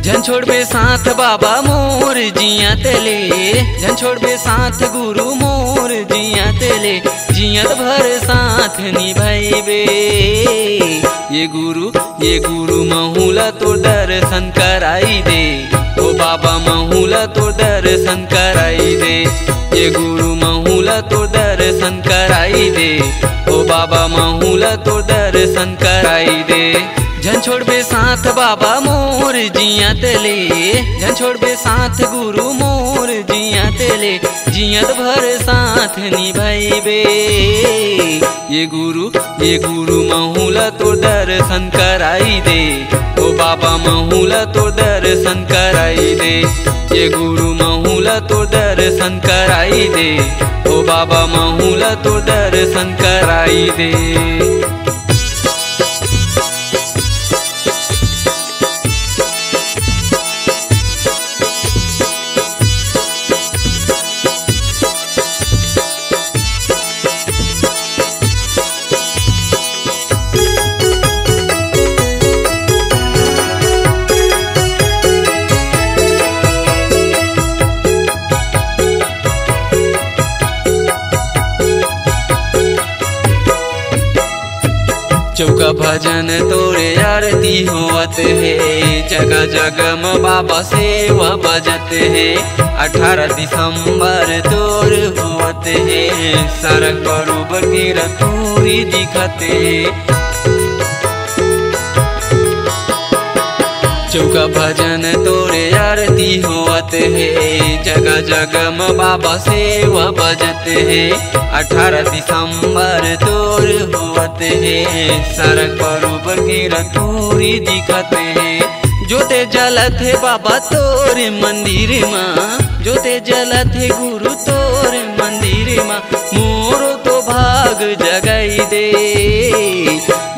जन छोड़बे साथ बाबा मोर जिया तेले, जन छोड़बे साथ गुरु मोर जिया तेले, जियत भर साथ निभाइबे। ये गुरु महूला तो दर्शन कराई दे, ओ बाबा महूला तो दर्शन कराई दे। ये गुरु महूला तो दर्शन कराई दे, ओ बाबा महूला तो दर्शन कराई दे। जन छोड़बे साथ बाबा मोर जिया तेले, जन छोड़बे साथ गुरु मोर जिया तेले, जियत भर साथ निभाइबे। ये गुरु महूला तो दर्शन कराई दे, ओ बाबा महूला तो दर्शन कराई दे। ये गुरु महूला तो दर्शन कराई दे, ओ बाबा महूला तो दर्शन कराई दे। चौका भजन तोरे आरती होवत है, जगह जगह में बाबा सेवा बजत है। 18 दिसंबर तोर होवत है, सड़क बरोबर की रतूरी दिखत है। चौका भजन तोरे आरती होवत है, जगह जगह में बाबा सेवा बजत है। 18 दिसंबर तोर होवत है, सड़क बरोबर की रतूरी दिखत है। जोते जलत है बाबा तोरे मंदिर माँ, जोते जलत है गुरु तोरे मंदिर माँ, मोरो तो भाग जगाई दे।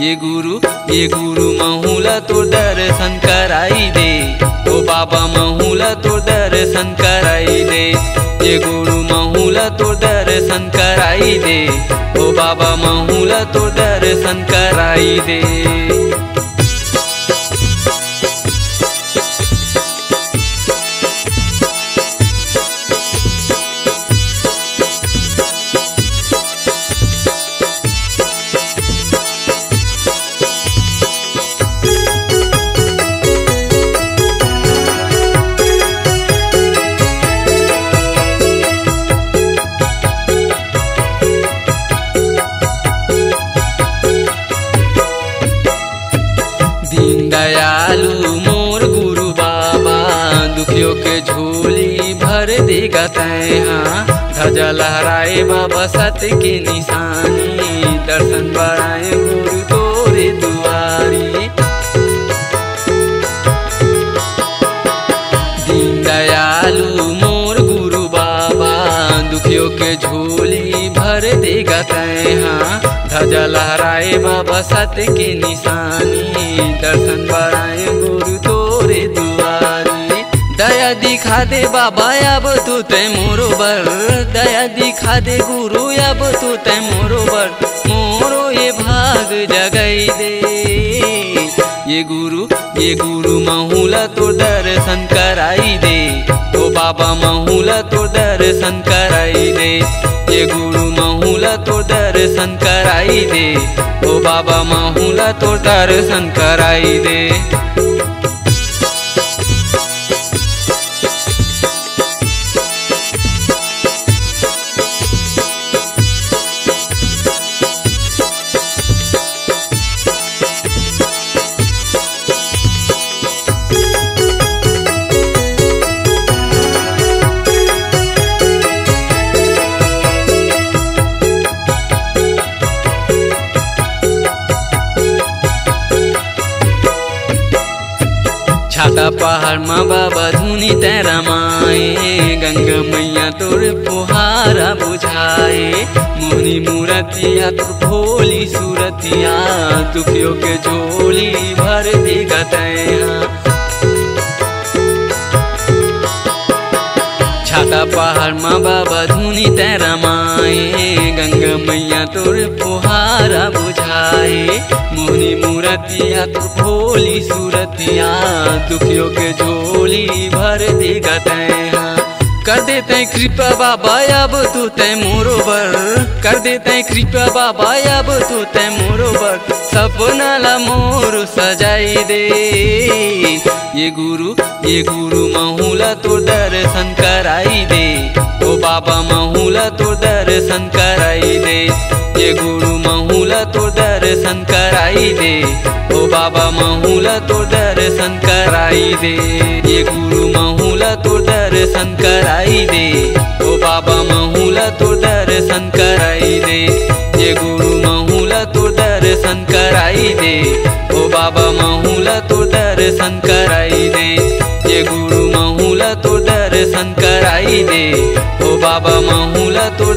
ये गुरु महूला तो दर्शन कराई दे, ओ बाबा महूला तो दर्शन कराई दे। ये गुरु महूला तो दर्शन कराई दे, ओ बाबा महूला तो दर्शन कराई दे। दयालु मोर गुरु बाबा, दुखियों के झोली भर देगा तैहा। ध्वजा लहराए बाबा सत्य की निशानी, दर्शन बढ़ाए गुरु तोरे दुआरी। दीन दयालु मोर गुरु बाबा, दुखियों के झोली भर देगा तैहा। ध्वजा लहराए बाबा सत्य की निशानी, दर्शन बढ़ाए गुरु तोरे दुआरी। दया दिखा दे बाबा अब तू ते मोरो बर, दया दिखा दे गुरु अब तू ते मोरो बर, मोरो ये भाग जगाई दे। ये गुरु महूला तो दर्शन कराई दे, ओ बाबा महूला तो दर्शन कराई दे। ये गुरु महूला तो दर्शन कराई दे, ओ बाबा महूला तो दर्शन कराई दे। छाता पहाड़ में बाबा धुनी तेरा माए, गंगा मैया तोर फुहारा बुझाए। मोहनी मूरतिया तोर भोली सूरतिया दुखियों के झोली भर देगा तैया। छाता पहाड़ माँ बाबा धुनी तेरा माए गंगा मैया तोर फुहारा बुझाए। मोहनी मूरतिया तोर भोली सूरतिया दुखियों के झोली भर देगा तैया। कर देते कृपा बाबा अब तू तय मोरोबर, कर देते कृपा बाबा अब तू तय मोरोबर, सपना ला मोर सजाई दे। ये गुरु महूला तो दर्शन कराई दे, ओ बाबा महूला तो दर्शन कराई दे। ये गुरु महूला तो दर्शन कराई दे, ओ बाबा महूला तो दर्शन कराई दे। ये गुरु महूला तो दर्शन कराई दे, ओ बाबा महूला तो दर्शन कराई दे। ये गुरु महूला तो दर्शन कराई दे, ओ बाबा महूला तो दर्शन कराई दे। ये गुरु महूला तो दर्शन कराई दे, ओ बाबा महूला तो